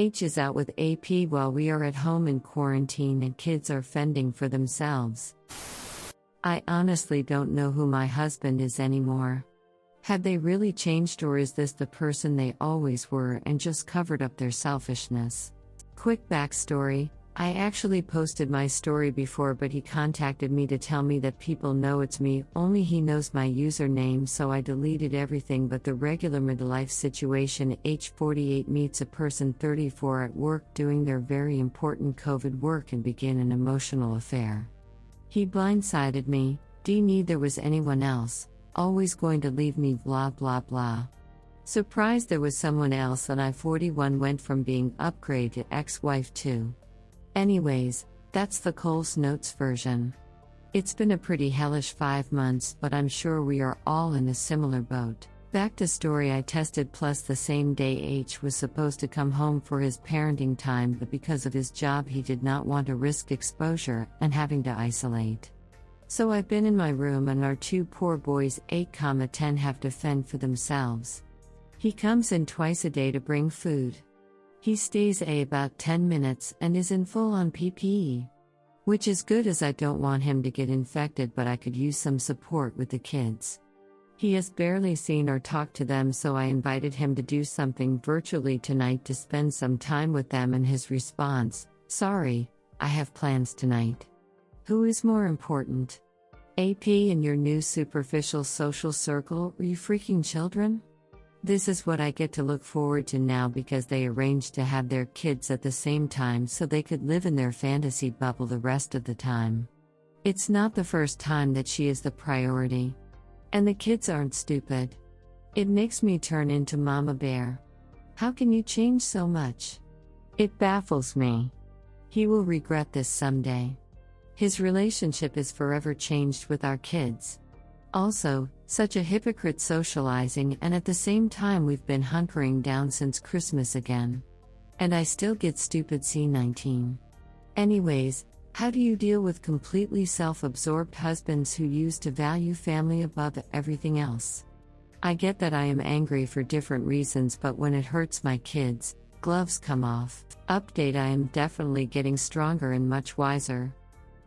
H is out with AP while we are at home in quarantine and kids are fending for themselves. I honestly don't know who my husband is anymore. Have they really changed, or is this the person they always were and just covered up their selfishness? Quick backstory: I actually posted my story before, but he contacted me to tell me that people know it's me, only he knows my username, so I deleted everything but the regular midlife situation. H48 meets a person 34 at work doing their very important COVID work and begin an emotional affair. He blindsided me, neither was anyone else, always going to leave me blah blah blah. Surprised there was someone else, and I 41 went from being upgrade to ex-wife too. Anyways, that's the Coles Notes version. It's been a pretty hellish 5 months, but I'm sure we are all in a similar boat. Back to story: I tested plus the same day H was supposed to come home for his parenting time, but because of his job he did not want to risk exposure and having to isolate. So I've been in my room and our 2 poor boys 8,10 have to fend for themselves. He comes in twice a day to bring food. He stays about 10 minutes and is in full-on PPE. Which is good, as I don't want him to get infected, but I could use some support with the kids. He has barely seen or talked to them, so I invited him to do something virtually tonight to spend some time with them, and his response: "Sorry, I have plans tonight." Who is more important? AP and your new superficial social circle, or you freaking children? This is what I get to look forward to now, because they arranged to have their kids at the same time so they could live in their fantasy bubble the rest of the time. It's not the first time that she is the priority. And the kids aren't stupid. It makes me turn into Mama Bear. How can you change so much? It baffles me. He will regret this someday. His relationship is forever changed with our kids. Also, such a hypocrite socializing, and at the same time we've been hunkering down since Christmas again. And I still get stupid C19. Anyways, how do you deal with completely self-absorbed husbands who used to value family above everything else? I get that I am angry for different reasons, but when it hurts my kids, gloves come off. Update: I am definitely getting stronger and much wiser.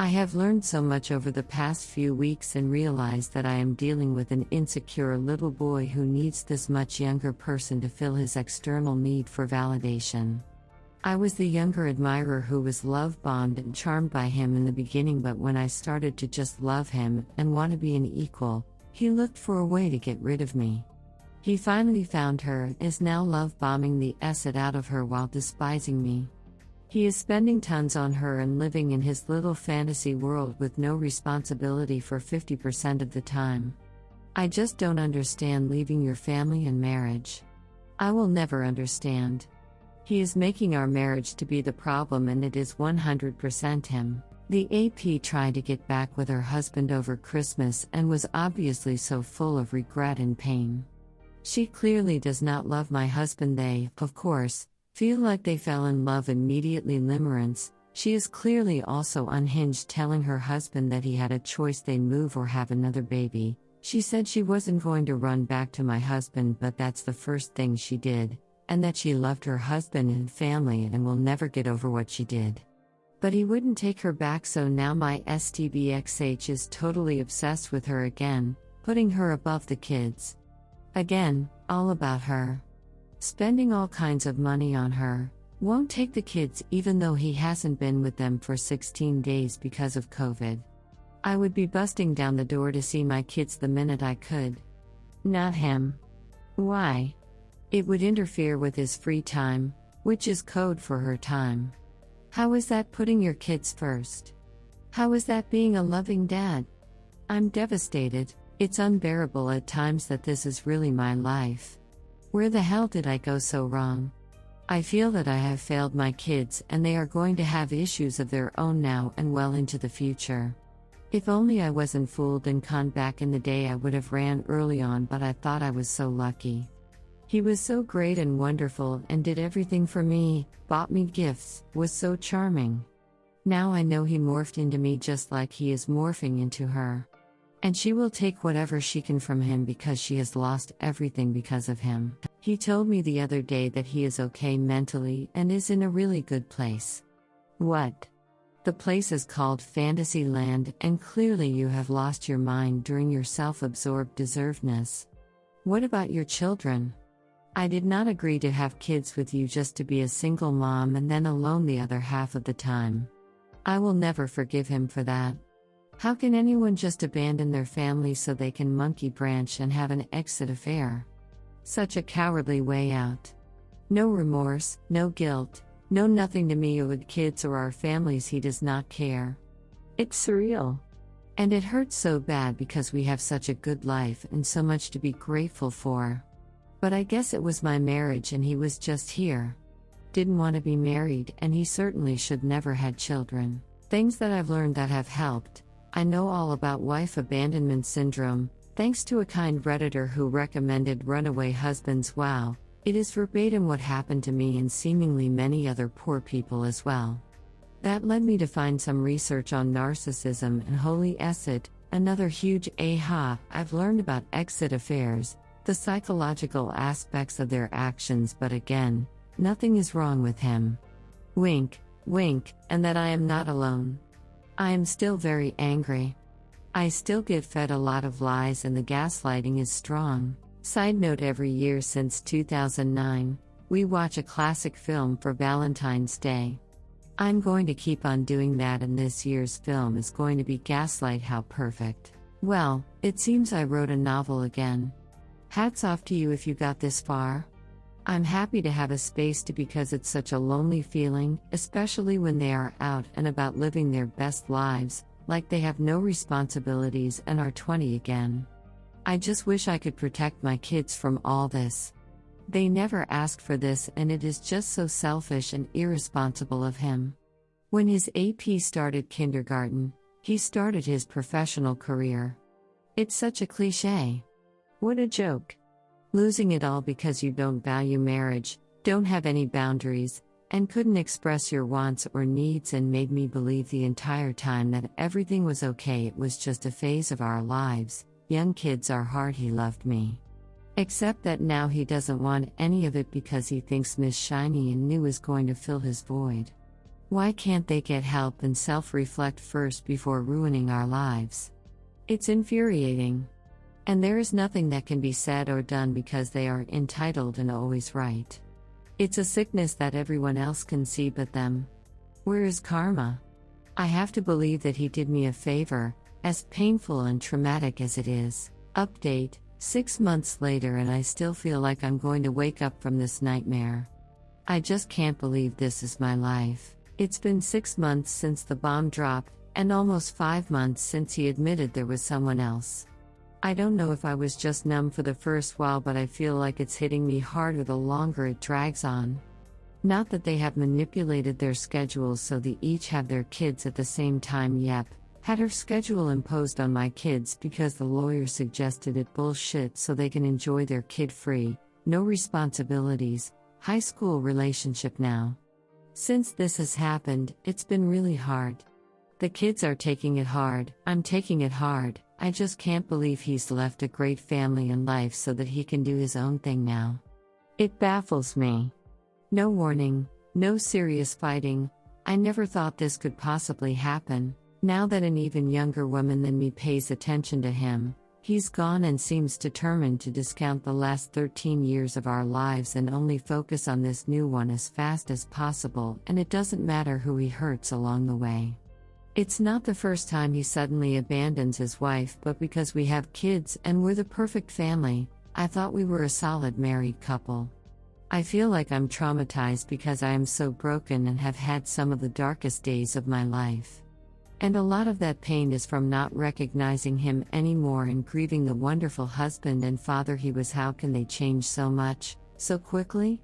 I have learned so much over the past few weeks and realized that I am dealing with an insecure little boy who needs this much younger person to fill his external need for validation. I was the younger admirer who was love-bombed and charmed by him in the beginning, but when I started to just love him and want to be an equal, he looked for a way to get rid of me. He finally found her and is now love-bombing the acid out of her while despising me. He is spending tons on her and living in his little fantasy world with no responsibility for 50% of the time. I just don't understand leaving your family and marriage. I will never understand. He is making our marriage to be the problem, and it is 100% him. The AP tried to get back with her husband over Christmas and was obviously so full of regret and pain. She clearly does not love my husband. They, of course, feel like they fell in love immediately. Limerence: she is clearly also unhinged, telling her husband that he had a choice: they move or have another baby. She said she wasn't going to run back to my husband, but that's the first thing she did, and that she loved her husband and family and will never get over what she did. But he wouldn't take her back, so now my STBXH is totally obsessed with her again, putting her above the kids. Again, all about her. Spending all kinds of money on her, won't take the kids even though he hasn't been with them for 16 days because of COVID. I would be busting down the door to see my kids the minute I could. Not him. Why? It would interfere with his free time, which is code for her time. How is that putting your kids first? How is that being a loving dad? I'm devastated. It's unbearable at times that this is really my life. Where the hell did I go so wrong? I feel that I have failed my kids, and they are going to have issues of their own now and well into the future. If only I wasn't fooled and conned back in the day, I would have ran early on, but I thought I was so lucky. He was so great and wonderful and did everything for me, bought me gifts, was so charming. Now I know he morphed into me just like he is morphing into her. And she will take whatever she can from him because she has lost everything because of him. He told me the other day that he is okay mentally and is in a really good place. What? The place is called Fantasyland, and clearly you have lost your mind during your self-absorbed deservedness. What about your children? I did not agree to have kids with you just to be a single mom and then alone the other half of the time. I will never forgive him for that. How can anyone just abandon their family so they can monkey branch and have an exit affair? Such a cowardly way out. No remorse, no guilt, no nothing to me or with kids or our families. He does not care. It's surreal. And it hurts so bad because we have such a good life and so much to be grateful for. But I guess it was my marriage and he was just here. Didn't want to be married, and he certainly should never had children. Things that I've learned that have helped. I know all about wife abandonment syndrome, thanks to a kind Redditor who recommended runaway husbands. Wow, it is verbatim what happened to me and seemingly many other poor people as well. That led me to find some research on narcissism and holy acid, another huge aha. I've learned about exit affairs, the psychological aspects of their actions, but again, nothing is wrong with him. Wink, wink, and that I am not alone. I am still very angry. I still get fed a lot of lies and the gaslighting is strong. Side note, every year since 2009, we watch a classic film for Valentine's Day. I'm going to keep on doing that, and this year's film is going to be Gaslight. How perfect. Well, it seems I wrote a novel again. Hats off to you if you got this far. I'm happy to have a space to, because it's such a lonely feeling, especially when they are out and about living their best lives, like they have no responsibilities and are 20 again. I just wish I could protect my kids from all this. They never asked for this, and it is just so selfish and irresponsible of him. When his AP started kindergarten, he started his professional career. It's such a cliché. What a joke. Losing it all because you don't value marriage, don't have any boundaries, and couldn't express your wants or needs, and made me believe the entire time that everything was okay. It was just a phase of our lives. Young kids are hard. He loved me. Except that now he doesn't want any of it because he thinks Miss Shiny and New is going to fill his void. Why can't they get help and self-reflect first before ruining our lives? It's infuriating. And there is nothing that can be said or done because they are entitled and always right. It's a sickness that everyone else can see but them. Where is karma? I have to believe that he did me a favor, as painful and traumatic as it is. Update, 6 months later, and I still feel like I'm going to wake up from this nightmare. I just can't believe this is my life. It's been 6 months since the bomb dropped, and almost 5 months since he admitted there was someone else. I don't know if I was just numb for the first while, but I feel like it's hitting me harder the longer it drags on. Not that they have manipulated their schedules so they each have their kids at the same time. Yep, had her schedule imposed on my kids because the lawyer suggested it. Bullshit. So they can enjoy their kid free, no responsibilities, high school relationship now. Since this has happened, it's been really hard. The kids are taking it hard, I'm taking it hard. I just can't believe he's left a great family and life so that he can do his own thing now. It baffles me. No warning, no serious fighting. I never thought this could possibly happen. Now that an even younger woman than me pays attention to him, he's gone and seems determined to discount the last 13 years of our lives and only focus on this new one as fast as possible, and it doesn't matter who he hurts along the way. It's not the first time he suddenly abandons his wife, but because we have kids and we're the perfect family, I thought we were a solid married couple. I feel like I'm traumatized because I am so broken and have had some of the darkest days of my life. And a lot of that pain is from not recognizing him anymore and grieving the wonderful husband and father he was. How can they change so much, so quickly?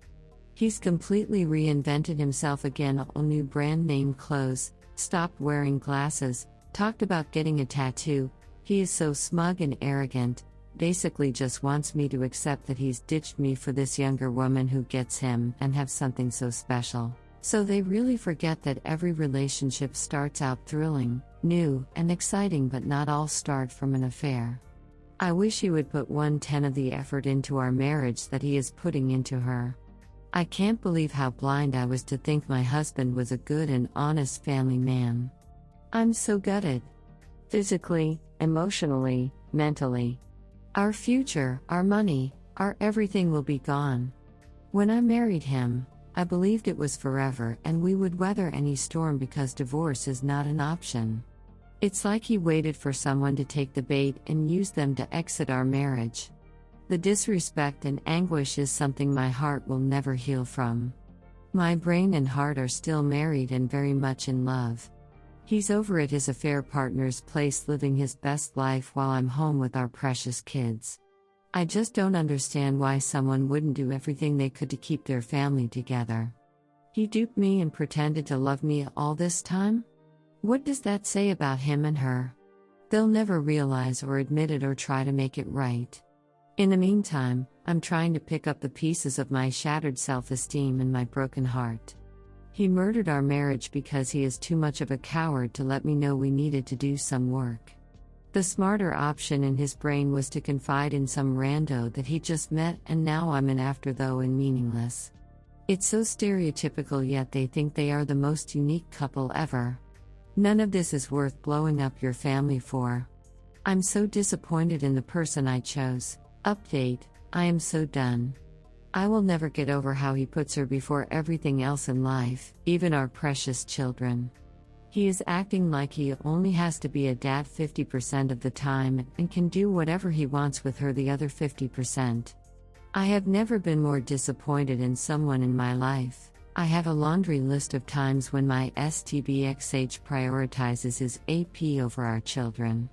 He's completely reinvented himself again, all new brand name clothes, stopped wearing glasses, talked about getting a tattoo. He is so smug and arrogant, basically just wants me to accept that he's ditched me for this younger woman who gets him and have something so special. So they really forget that every relationship starts out thrilling, new, and exciting, but not all start from an affair. I wish he would put 1/10 of the effort into our marriage that he is putting into her. I can't believe how blind I was to think my husband was a good and honest family man. I'm so gutted. Physically, emotionally, mentally. Our future, our money, our everything will be gone. When I married him, I believed it was forever and we would weather any storm because divorce is not an option. It's like he waited for someone to take the bait and use them to exit our marriage. The disrespect and anguish is something my heart will never heal from. My brain and heart are still married and very much in love. He's over at his affair partner's place living his best life while I'm home with our precious kids. I just don't understand why someone wouldn't do everything they could to keep their family together. He duped me and pretended to love me all this time? What does that say about him and her? They'll never realize or admit it or try to make it right. In the meantime, I'm trying to pick up the pieces of my shattered self-esteem and my broken heart. He murdered our marriage because he is too much of a coward to let me know we needed to do some work. The smarter option in his brain was to confide in some rando that he just met, and now I'm an afterthought and meaningless. It's so stereotypical, yet they think they are the most unique couple ever. None of this is worth blowing up your family for. I'm so disappointed in the person I chose. Update, I am so done. I will never get over how he puts her before everything else in life, even our precious children. He is acting like he only has to be a dad 50% of the time and can do whatever he wants with her the other 50%. I have never been more disappointed in someone in my life. I have a laundry list of times when my STBXH prioritizes his AP over our children.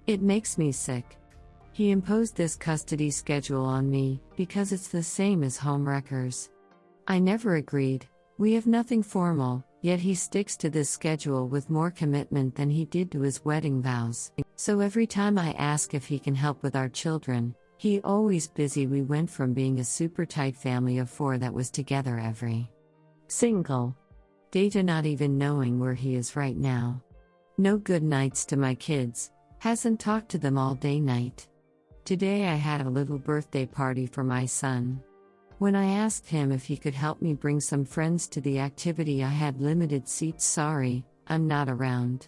It makes me sick. He imposed this custody schedule on me because it's the same as homewreckers. I never agreed. We have nothing formal, yet he sticks to this schedule with more commitment than he did to his wedding vows. So every time I ask if he can help with our children, he always busy. We went from being a super tight family of 4 that was together every single day to not even knowing where he is right now. No good nights to my kids, hasn't talked to them all day night. Today I had a little birthday party for my son. When I asked him if he could help me bring some friends to the activity, I had limited seats. Sorry, I'm not around.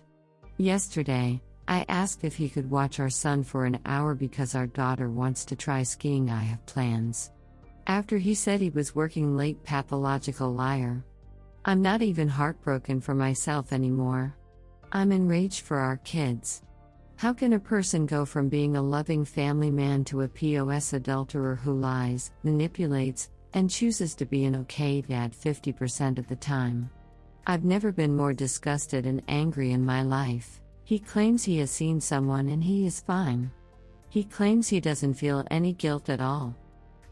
Yesterday, I asked if he could watch our son for an hour because our daughter wants to try skiing. I have plans. After he said he was working late, pathological liar. I'm not even heartbroken for myself anymore. I'm enraged for our kids. How can a person go from being a loving family man to a POS adulterer who lies, manipulates, and chooses to be an okay dad 50% of the time? I've never been more disgusted and angry in my life. He claims he has seen someone and he is fine. He claims he doesn't feel any guilt at all.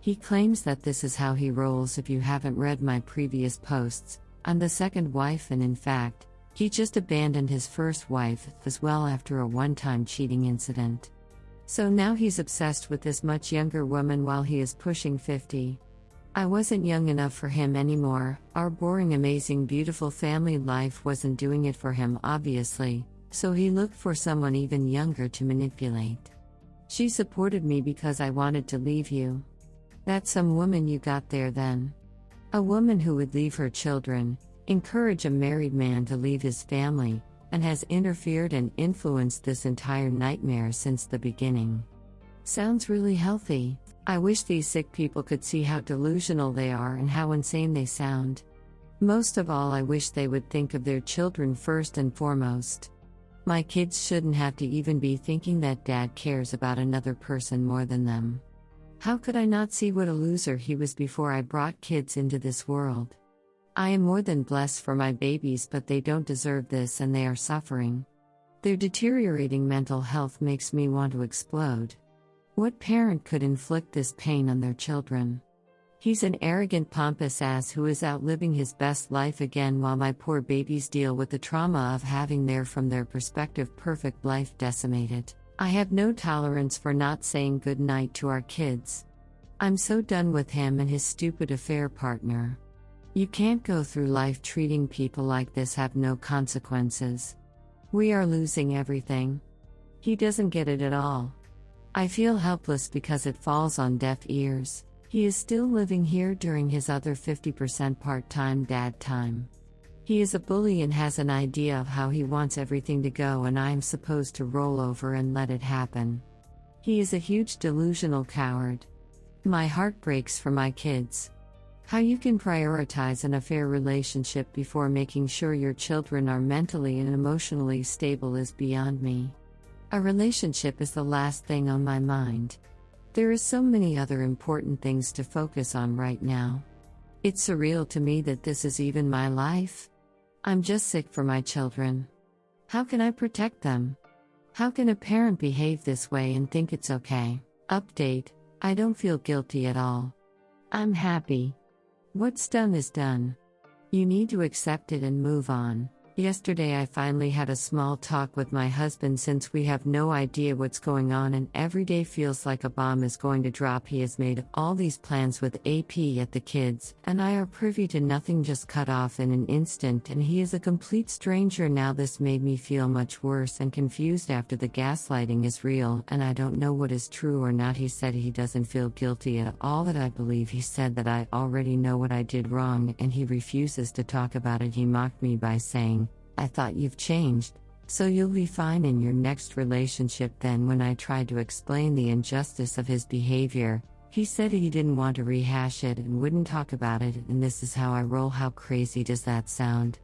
He claims that this is how he rolls. If you haven't read my previous posts, I'm the second wife, and in fact, he just abandoned his first wife as well after a one-time cheating incident. So now he's obsessed with this much younger woman while he is pushing 50. I wasn't young enough for him anymore. Our boring, amazing, beautiful family life wasn't doing it for him, obviously, so he looked for someone even younger to manipulate. She supported me because I wanted to leave you. That's some woman you got there then. A woman who would leave her children, encourage a married man to leave his family, and has interfered and influenced this entire nightmare since the beginning. Sounds really healthy. I wish these sick people could see how delusional they are and how insane they sound. Most of all, I wish they would think of their children first and foremost. My kids shouldn't have to even be thinking that dad cares about another person more than them. How could I not see what a loser he was before I brought kids into this world? I am more than blessed for my babies, but they don't deserve this and they are suffering. Their deteriorating mental health makes me want to explode. What parent could inflict this pain on their children? He's an arrogant, pompous ass who is out living his best life again while my poor babies deal with the trauma of having their, from their perspective, perfect life decimated. I have no tolerance for not saying good night to our kids. I'm so done with him and his stupid affair partner. You can't go through life treating people like this, have no consequences. We are losing everything. He doesn't get it at all. I feel helpless because it falls on deaf ears. He is still living here during his other 50% part-time dad time. He is a bully and has an idea of how he wants everything to go, and I am supposed to roll over and let it happen. He is a huge delusional coward. My heart breaks for my kids. How you can prioritize an affair relationship before making sure your children are mentally and emotionally stable is beyond me. A relationship is the last thing on my mind. There are so many other important things to focus on right now. It's surreal to me that this is even my life. I'm just sick for my children. How can I protect them? How can a parent behave this way and think it's okay? Update: I don't feel guilty at all. I'm happy. What's done is done. You need to accept it and move on. Yesterday I finally had a small talk with my husband since we have no idea what's going on and every day feels like a bomb is going to drop. He has made all these plans with AP at the kids, and I are privy to nothing, just cut off in an instant, and he is a complete stranger now. This made me feel much worse and confused after the gaslighting is real and I don't know what is true or not. He said he doesn't feel guilty at all, that I believe he said that I already know what I did wrong and he refuses to talk about it. He mocked me by saying, "I thought you've changed, so you'll be fine in your next relationship." Then when I tried to explain the injustice of his behavior, he said he didn't want to rehash it and wouldn't talk about it, and this is how I roll. How crazy does that sound?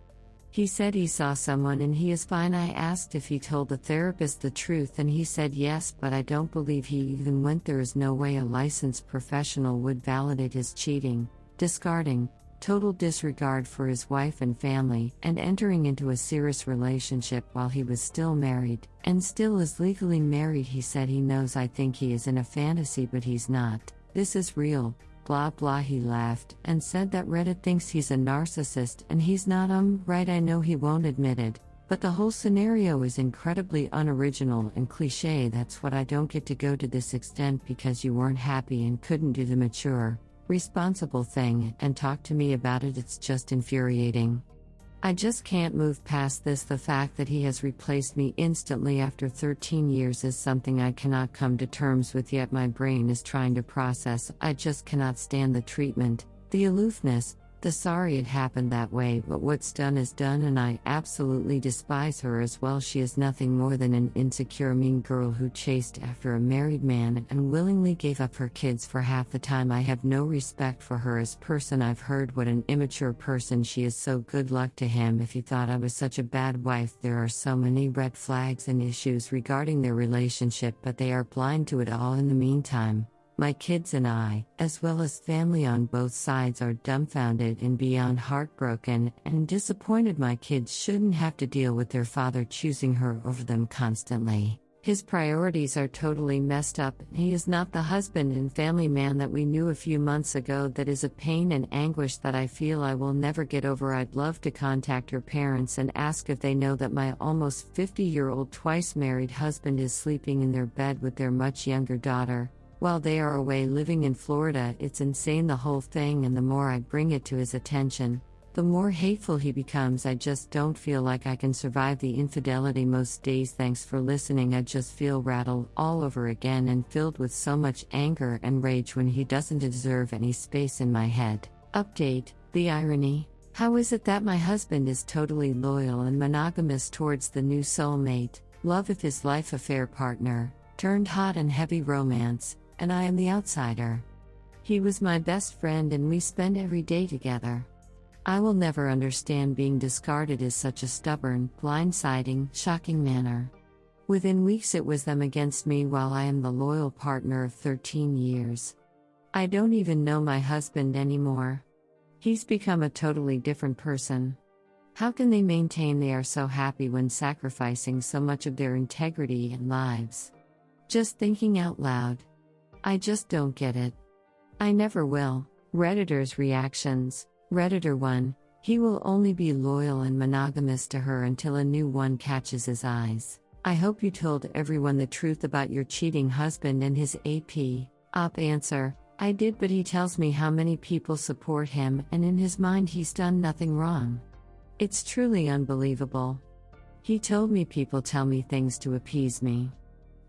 He said he saw someone and he is fine. I asked if he told the therapist the truth and he said yes, but I don't believe he even went. There is no way a licensed professional would validate his cheating, discarding, total disregard for his wife and family, and entering into a serious relationship while he was still married, and still is legally married. He said he knows I think he is in a fantasy, but he's not. This is real, blah blah. He laughed and said that Reddit thinks he's a narcissist and he's not. Right, I know he won't admit it, but the whole scenario is incredibly unoriginal and cliche. That's what I don't get to go to this extent because you weren't happy and couldn't do the mature, responsible thing and talk to me about it. It's just infuriating. I just can't move past this. The fact that he has replaced me instantly after 13 years is something I cannot come to terms with yet. My brain is trying to process. I just cannot stand the treatment, the aloofness, the sorry it happened that way, but what's done is done, and I absolutely despise her as well. She is nothing more than an insecure, mean girl who chased after a married man and willingly gave up her kids for half the time. I have no respect for her as person. I've heard what an immature person she is, so good luck to him if he thought I was such a bad wife. There are so many red flags and issues regarding their relationship, but they are blind to it all. In the meantime, my kids and I, as well as family on both sides, are dumbfounded and beyond heartbroken and disappointed. My kids shouldn't have to deal with their father choosing her over them constantly. His priorities are totally messed up. He is not the husband and family man that we knew a few months ago. That is a pain and anguish that I feel I will never get over. I'd love to contact her parents and ask if they know that my almost 50-year-old twice married husband is sleeping in their bed with their much younger daughter while they are away living in Florida. It's insane, the whole thing, and the more I bring it to his attention, the more hateful he becomes. I just don't feel like I can survive the infidelity most days. Thanks for listening. I just feel rattled all over again and filled with so much anger and rage when he doesn't deserve any space in my head. Update: the irony. How is it that my husband is totally loyal and monogamous towards the new soulmate, love of his life affair partner, turned hot and heavy romance, and I am the outsider? He was my best friend and we spend every day together. I will never understand being discarded in such a stubborn, blindsiding, shocking manner. Within weeks it was them against me while I am the loyal partner of 13 years. I don't even know my husband anymore. He's become a totally different person. How can they maintain they are so happy when sacrificing so much of their integrity and lives? Just thinking out loud. I just don't get it. I never will. Redditors' reactions. Redditor 1, he will only be loyal and monogamous to her until a new one catches his eyes. I hope you told everyone the truth about your cheating husband and his AP. Op answer: I did, but he tells me how many people support him and in his mind he's done nothing wrong. It's truly unbelievable. He told me people tell me things to appease me.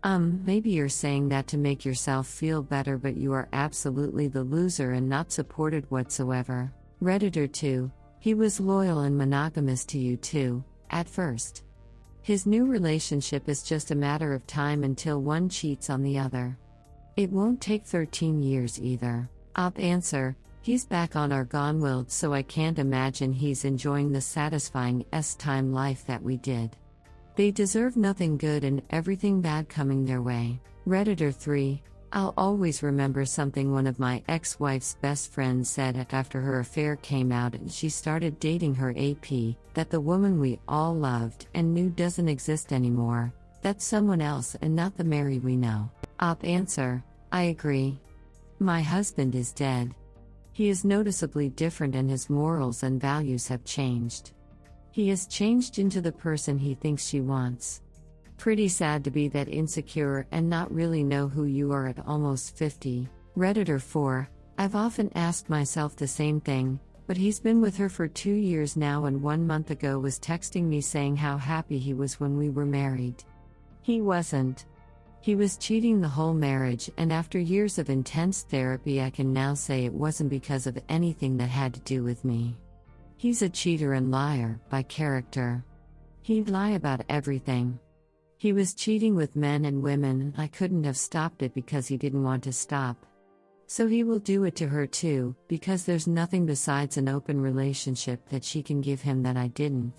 Maybe you're saying that to make yourself feel better, but you are absolutely the loser and not supported whatsoever. Redditor 2, he was loyal and monogamous to you too, at first. His new relationship is just a matter of time until one cheats on the other. It won't take 13 years either. Op answer, he's back on our gone world, so I can't imagine he's enjoying the satisfying S-time life that we did. They deserve nothing good and everything bad coming their way. Redditor 3, I'll always remember something one of my ex-wife's best friends said after her affair came out and she started dating her AP, that the woman we all loved and knew doesn't exist anymore, that's someone else and not the Mary we know. Op answer, I agree. My husband is dead. He is noticeably different and his morals and values have changed. He has changed into the person he thinks she wants. Pretty sad to be that insecure and not really know who you are at almost 50. Redditor 4, I've often asked myself the same thing, but he's been with her for 2 years now and 1 month ago was texting me saying how happy he was when we were married. He wasn't. He was cheating the whole marriage, and after years of intense therapy I can now say it wasn't because of anything that had to do with me. He's a cheater and liar, by character. He'd lie about everything. He was cheating with men and women, and I couldn't have stopped it because he didn't want to stop. So he will do it to her too, because there's nothing besides an open relationship that she can give him that I didn't.